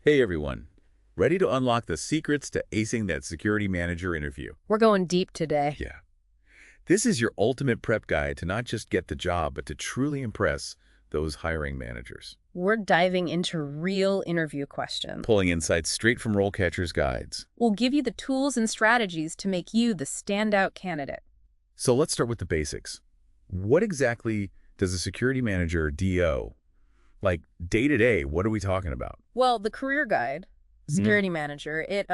Hey everyone, ready to unlock the secrets to acing that security manager interview? We're going deep today. Yeah. This is your ultimate prep guide to not just get the job, but to truly impress those hiring managers. We're diving into real interview questions. Pulling insights straight from RoleCatcher's guides. We'll give you the tools and strategies to make you the standout candidate. So let's start with the basics. What exactly does a security manager DO? Like day to day, what are we talking about? Well, the career guide, security manager, it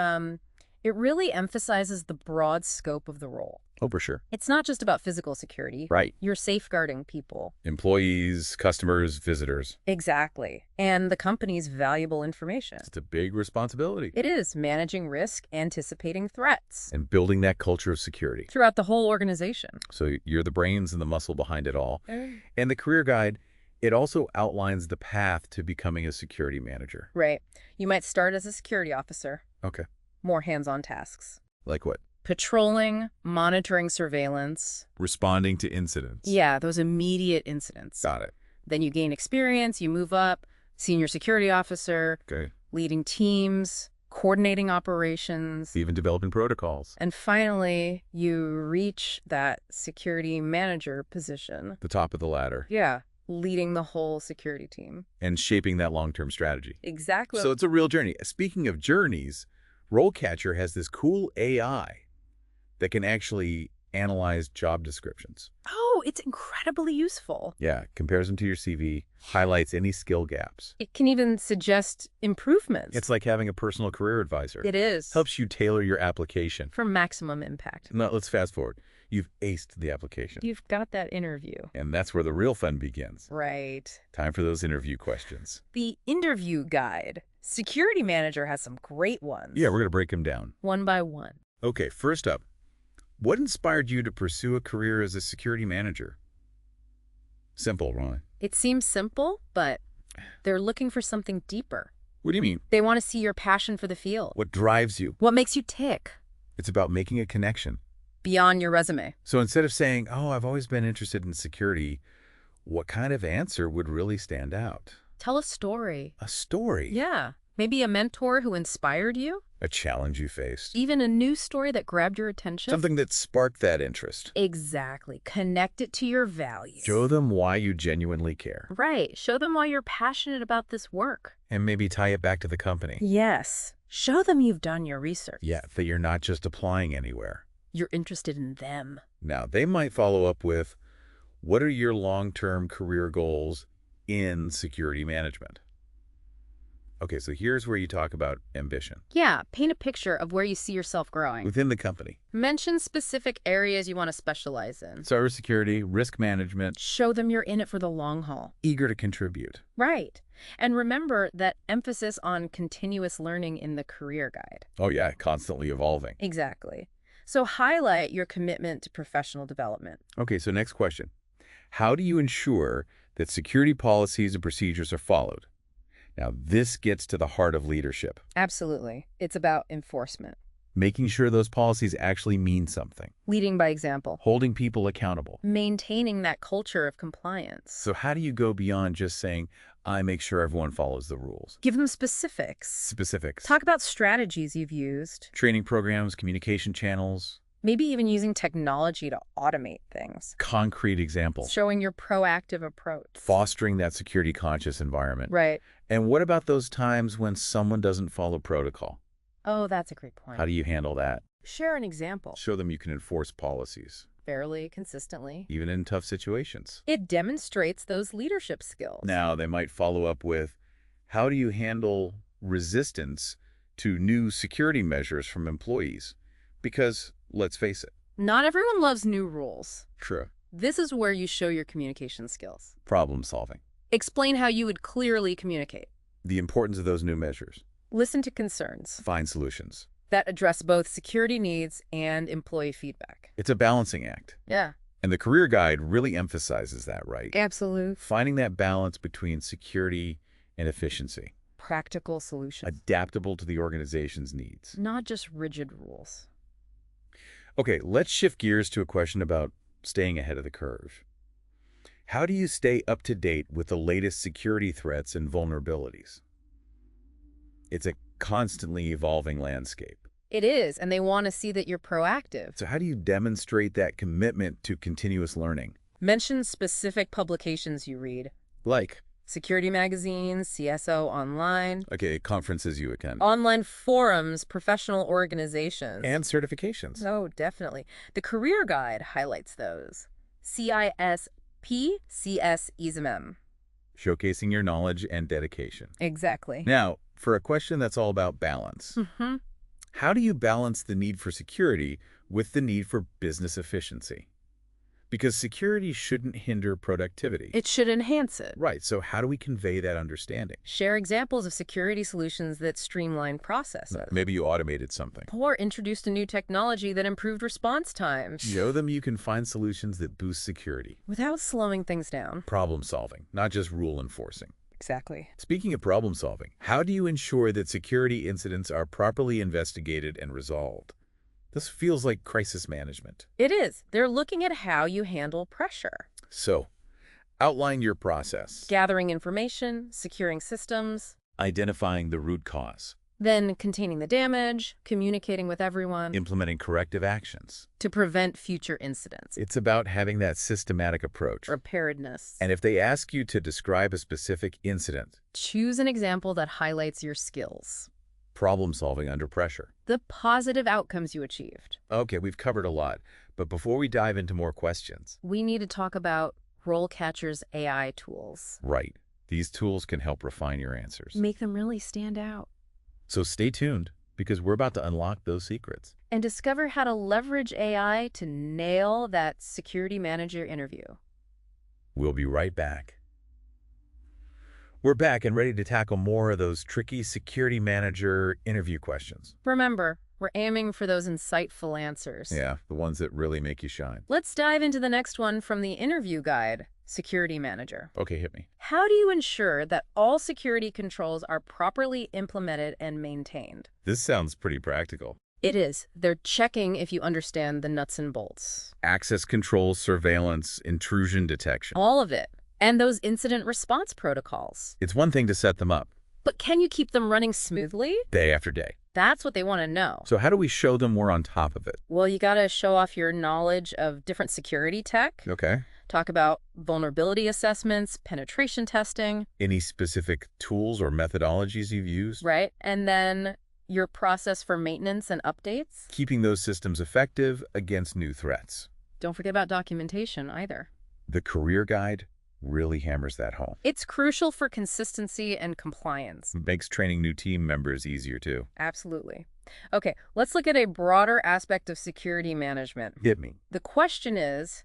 really emphasizes the broad scope of the role. Oh, for sure. It's not just about physical security. Right. You're safeguarding people. Employees, customers, visitors. Exactly. And the company's valuable information. It's a big responsibility. It is managing risk, anticipating threats. And building that culture of security. Throughout the whole organization. So you're the brains and the muscle behind it all. And the career guide, it also outlines the path to becoming a security manager. Right. You might start as a security officer. Okay. More hands-on tasks. Like what? Patrolling, monitoring surveillance. Responding to incidents. Yeah, those immediate incidents. Got it. Then you gain experience, you move up, senior security officer, Okay. leading teams, coordinating operations. Even developing protocols. And finally, you reach that security manager position. The top of the ladder. Yeah, leading the whole security team. And shaping that long-term strategy. Exactly. So it's a real journey. Speaking of journeys, RoleCatcher has this cool AI that can actually analyze job descriptions. Oh, it's incredibly useful. Yeah, compares them to your CV, highlights any skill gaps. It can even suggest improvements. It's like having a personal career advisor. It is. Helps you tailor your application. For maximum impact. Now, let's fast forward. You've aced the application. You've got that interview. And that's where the real fun begins. Right. Time for those interview questions. The interview guide. Security manager has some great ones. Yeah, we're going to break them down. One by one. Okay, first up, what inspired you to pursue a career as a security manager? Simple, Ron. It seems simple, but they're looking for something deeper. What do you mean? They want to see your passion for the field. What drives you? What makes you tick? It's about making a connection. Beyond your resume. So instead of saying, oh, I've always been interested in security, what kind of answer would really stand out? Tell a story. A story? Yeah. Maybe a mentor who inspired you? A challenge you faced? Even a news story that grabbed your attention? Something that sparked that interest. Exactly. Connect it to your values. Show them why you genuinely care. Right. Show them why you're passionate about this work. And maybe tie it back to the company. Yes. Show them you've done your research. Yeah, that you're not just applying anywhere. You're interested in them. Now, they might follow up with, what are your long-term career goals in security management? Okay, so here's where you talk about ambition. Yeah, paint a picture of where you see yourself growing. Within the company. Mention specific areas you want to specialize in. Cybersecurity, risk management. Show them you're in it for the long haul. Eager to contribute. Right. And remember that emphasis on continuous learning in the career guide. Oh yeah, constantly evolving. Exactly. So highlight your commitment to professional development. Okay, so next question. How do you ensure that security policies and procedures are followed? Now, this gets to the heart of leadership. Absolutely. It's about enforcement. Making sure those policies actually mean something. Leading by example. Holding people accountable. Maintaining that culture of compliance. So how do you go beyond just saying, I make sure everyone follows the rules? Give them specifics. Specifics. Talk about strategies you've used. Training programs, communication channels. Maybe even using technology to automate things. Concrete examples. Showing your proactive approach. Fostering that security-conscious environment. Right. And what about those times when someone doesn't follow protocol? Oh, that's a great point. How do you handle that? Share an example. Show them you can enforce policies. Fairly, consistently. Even in tough situations. It demonstrates those leadership skills. Now, they might follow up with, how do you handle resistance to new security measures from employees? Because, let's face it. Not everyone loves new rules. True. This is where you show your communication skills. Problem solving. Explain how you would clearly communicate. The importance of those new measures. Listen to concerns Find solutions. that address both security needs and employee feedback. It's a balancing act. Yeah. And the career guide really emphasizes that, right? Absolutely. Finding that balance between security and efficiency. Practical solutions. Adaptable to the organization's needs. Not just rigid rules. Okay, let's shift gears to a question about staying ahead of the curve. How do you stay up to date with the latest security threats and vulnerabilities? It's a constantly evolving landscape. It is, and they want to see that you're proactive. So how do you demonstrate that commitment to continuous learning? Mention specific publications you read. Like, Security magazines, CSO online. okay, conferences you attend. Online forums, professional organizations. And certifications. Oh, definitely. The Career Guide highlights those. CISP, CS-ISMM. Showcasing your knowledge and dedication. Exactly. Now, for a question that's all about balance, how do you balance the need for security with the need for business efficiency? Because security shouldn't hinder productivity. It should enhance it. Right, so how do we convey that understanding? Share examples of security solutions that streamline processes. Maybe you automated something. Or introduced a new technology that improved response times. Show them you can find solutions that boost security. Without slowing things down. Problem solving, not just rule enforcing. Exactly. Speaking of problem solving, how do you ensure that security incidents are properly investigated and resolved? This feels like crisis management. It is. They're looking at how you handle pressure. So, outline your process. Gathering information, securing systems. Identifying the root cause. Then containing the damage, communicating with everyone. Implementing corrective actions. To prevent future incidents. It's about having that systematic approach. Preparedness. And if they ask you to describe a specific incident, choose an example that highlights your skills. Problem solving under pressure. The positive outcomes you achieved. Okay, we've covered a lot, but before we dive into more questions, we need to talk about RoleCatcher's AI tools. Right. These tools can help refine your answers. Make them really stand out. So stay tuned, because we're about to unlock those secrets. And discover how to leverage AI to nail that security manager interview. We'll be right back. We're back and ready to tackle more of those tricky security manager interview questions. Remember, we're aiming for those insightful answers. Yeah, the ones that really make you shine. Let's dive into the next one from the interview guide, Security Manager. Okay, hit me. How do you ensure that all security controls are properly implemented and maintained? This sounds pretty practical. It is. They're checking if you understand the nuts and bolts. Access control, surveillance, intrusion detection. All of it. And those incident response protocols. It's one thing to set them up. But can you keep them running smoothly? Day after day. That's what they want to know. So how do we show them we're on top of it? Well, you got to show off your knowledge of different security tech. Okay. Talk about vulnerability assessments, penetration testing. Any specific tools or methodologies you've used? Right. And then your process for maintenance and updates. Keeping those systems effective against new threats. Don't forget about documentation either. The career guide really hammers that home. It's crucial for consistency and compliance. Makes training new team members easier too. Absolutely. Okay, let's look at a broader aspect of security management. Hit me. The question is,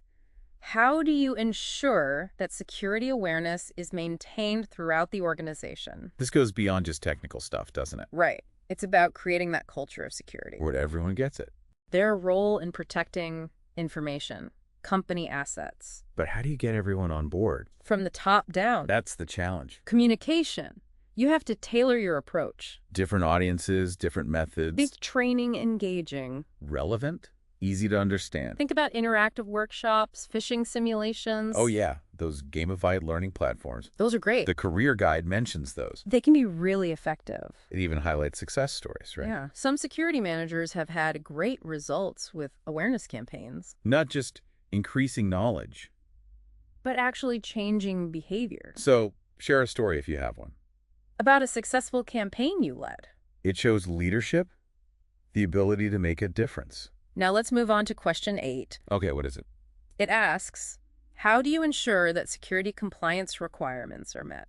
how do you ensure that security awareness is maintained throughout the organization? This goes beyond just technical stuff, doesn't it? Right. It's about creating that culture of security. Where everyone gets it. Their role in protecting information, company assets. But how do you get everyone on board? From the top down. That's the challenge. Communication. You have to tailor your approach. Different audiences, different methods. Make training engaging. Relevant, easy to understand. Think about interactive workshops, phishing simulations. Oh yeah, those gamified learning platforms. Those are great. The career guide mentions those. They can be really effective. It even highlights success stories, right? Yeah. Some security managers have had great results with awareness campaigns. Not just increasing knowledge, but actually changing behavior. So, share a story if you have one. About a successful campaign you led. It shows leadership, the ability to make a difference. Now let's move on to question 8. Okay, what is it? It asks, how do you ensure that security compliance requirements are met?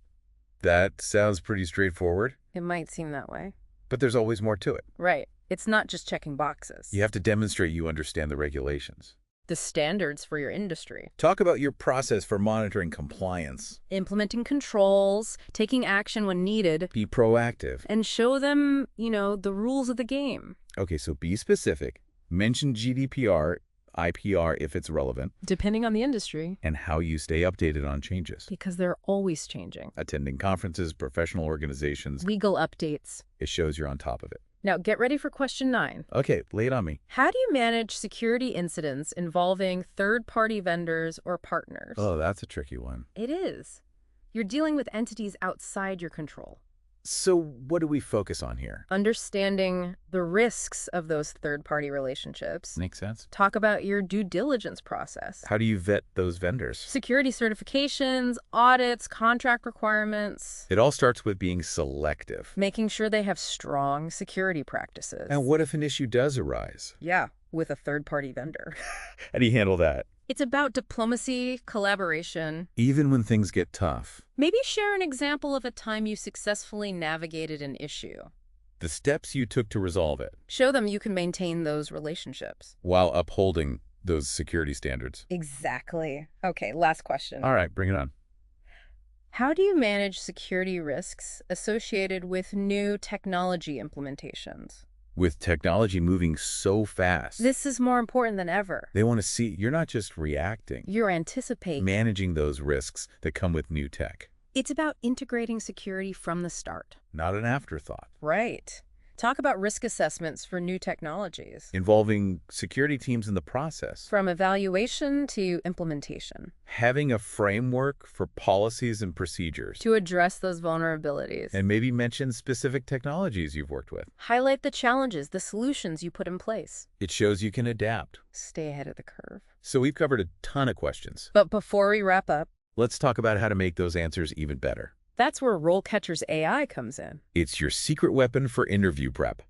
That sounds pretty straightforward. It might seem that way. But there's always more to it. Right. It's not just checking boxes. You have to demonstrate you understand the regulations. The standards for your industry. Talk about your process for monitoring compliance. Implementing controls, taking action when needed. Be proactive. And show them, the rules of the game. Okay, so be specific. Mention GDPR, IPR if it's relevant. Depending on the industry. And how you stay updated on changes. Because they're always changing. Attending conferences, professional organizations. Legal updates. It shows you're on top of it. Now, get ready for question 9. Okay, lay it on me. How do you manage security incidents involving third-party vendors or partners? Oh, that's a tricky one. It is. You're dealing with entities outside your control. So what do we focus on here? Understanding the risks of those third-party relationships. Makes sense. Talk about your due diligence process. How do you vet those vendors? Security certifications, audits, contract requirements. It all starts with being selective. Making sure they have strong security practices. And what if an issue does arise? Yeah, with a third-party vendor. How do you handle that? It's about diplomacy, collaboration. Even when things get tough. Maybe share an example of a time you successfully navigated an issue. The steps you took to resolve it. Show them you can maintain those relationships. While upholding those security standards. Exactly. Okay, last question. All right, bring it on. How do you manage security risks associated with new technology implementations? With technology moving so fast. This is more important than ever. They want to see you're not just reacting. You're anticipating. Managing those risks that come with new tech. It's about integrating security from the start. Not an afterthought. Right. Talk about risk assessments for new technologies. Involving security teams in the process. From evaluation to implementation. Having a framework for policies and procedures. To address those vulnerabilities. And maybe mention specific technologies you've worked with. Highlight the challenges, the solutions you put in place. It shows you can adapt. Stay ahead of the curve. So we've covered a ton of questions. But before we wrap up, let's talk about how to make those answers even better. That's where RoleCatcher's AI comes in. It's your secret weapon for interview prep.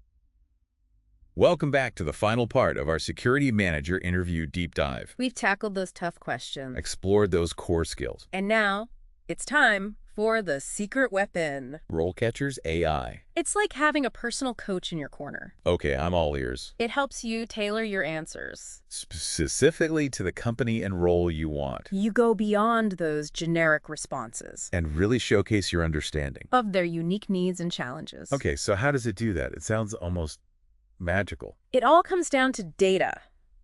Welcome back to the final part of our Security Manager Interview Deep Dive. We've tackled those tough questions. Explored those core skills. And now, it's time for the secret weapon. RoleCatcher's AI. It's like having a personal coach in your corner. Okay, I'm all ears. It helps you tailor your answers. Specifically to the company and role you want. You go beyond those generic responses. And really showcase your understanding. Of their unique needs and challenges. Okay, so how does it do that? It sounds almost magical. It all comes down to data.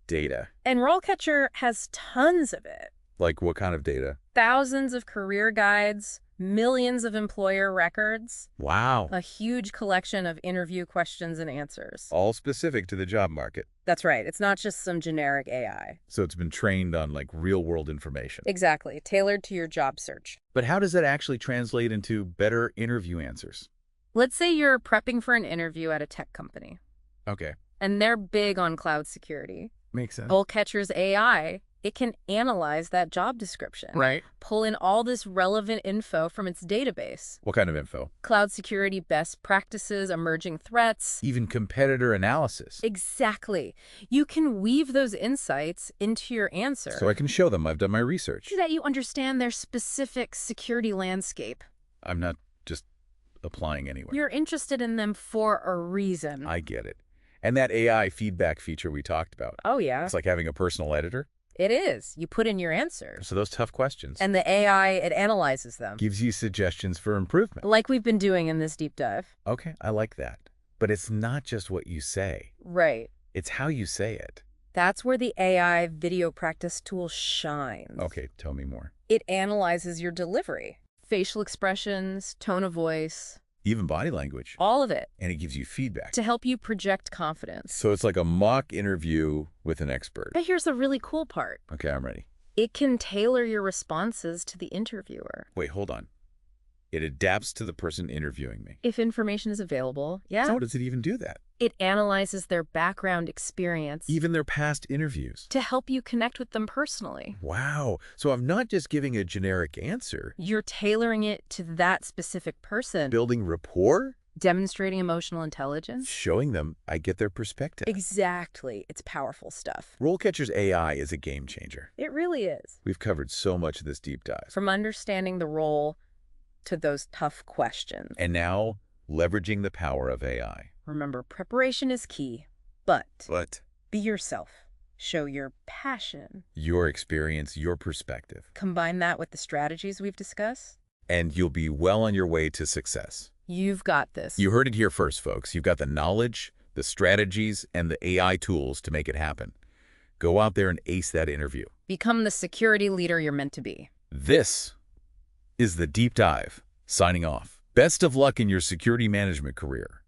Data. And RoleCatcher has tons of it. Like what kind of data? Thousands of career guides, millions of employer records. Wow. A huge collection of interview questions and answers. All specific to the job market. That's right. It's not just some generic AI. So it's been trained on like real-world information. Exactly. Tailored to your job search. But how does that actually translate into better interview answers? Let's say you're prepping for an interview at a tech company. Okay. And they're big on cloud security. Makes sense. RoleCatcher's AI, it can analyze that job description. Right. Pull in all this relevant info from its database. What kind of info? Cloud security best practices, emerging threats. Even competitor analysis. Exactly. You can weave those insights into your answer. So I can show them I've done my research. So that you understand their specific security landscape. I'm not just applying anywhere. You're interested in them for a reason. I get it. And that AI feedback feature we talked about. Oh, yeah. It's like having a personal editor. It is. You put in your answers. So those tough questions. And the AI, it analyzes them. Gives you suggestions for improvement. Like we've been doing in this deep dive. Okay, I like that. But it's not just what you say. Right. It's how you say it. That's where the AI video practice tool shines. Okay, tell me more. It analyzes your delivery. Facial expressions, tone of voice. Even body language. All of it. And it gives you feedback. To help you project confidence. So it's like a mock interview with an expert. But here's the really cool part. Okay, I'm ready. It can tailor your responses to the interviewer. Wait, hold on. It adapts to the person interviewing me. If information is available, yeah. So how does it even do that? It analyzes their background experience. Even their past interviews. To help you connect with them personally. Wow. So I'm not just giving a generic answer. You're tailoring it to that specific person. Building rapport? Demonstrating emotional intelligence. Showing them I get their perspective. Exactly. It's powerful stuff. RoleCatcher's AI is a game changer. It really is. We've covered so much of this deep dive. From understanding the role to those tough questions. And now, leveraging the power of AI. Remember, preparation is key, but Be yourself. Show your passion. Your experience, your perspective. Combine that with the strategies we've discussed. And you'll be well on your way to success. You've got this. You heard it here first, folks. You've got the knowledge, the strategies, and the AI tools to make it happen. Go out there and ace that interview. Become the security leader you're meant to be. This is the Deep Dive. Signing off. Best of luck in your security management career.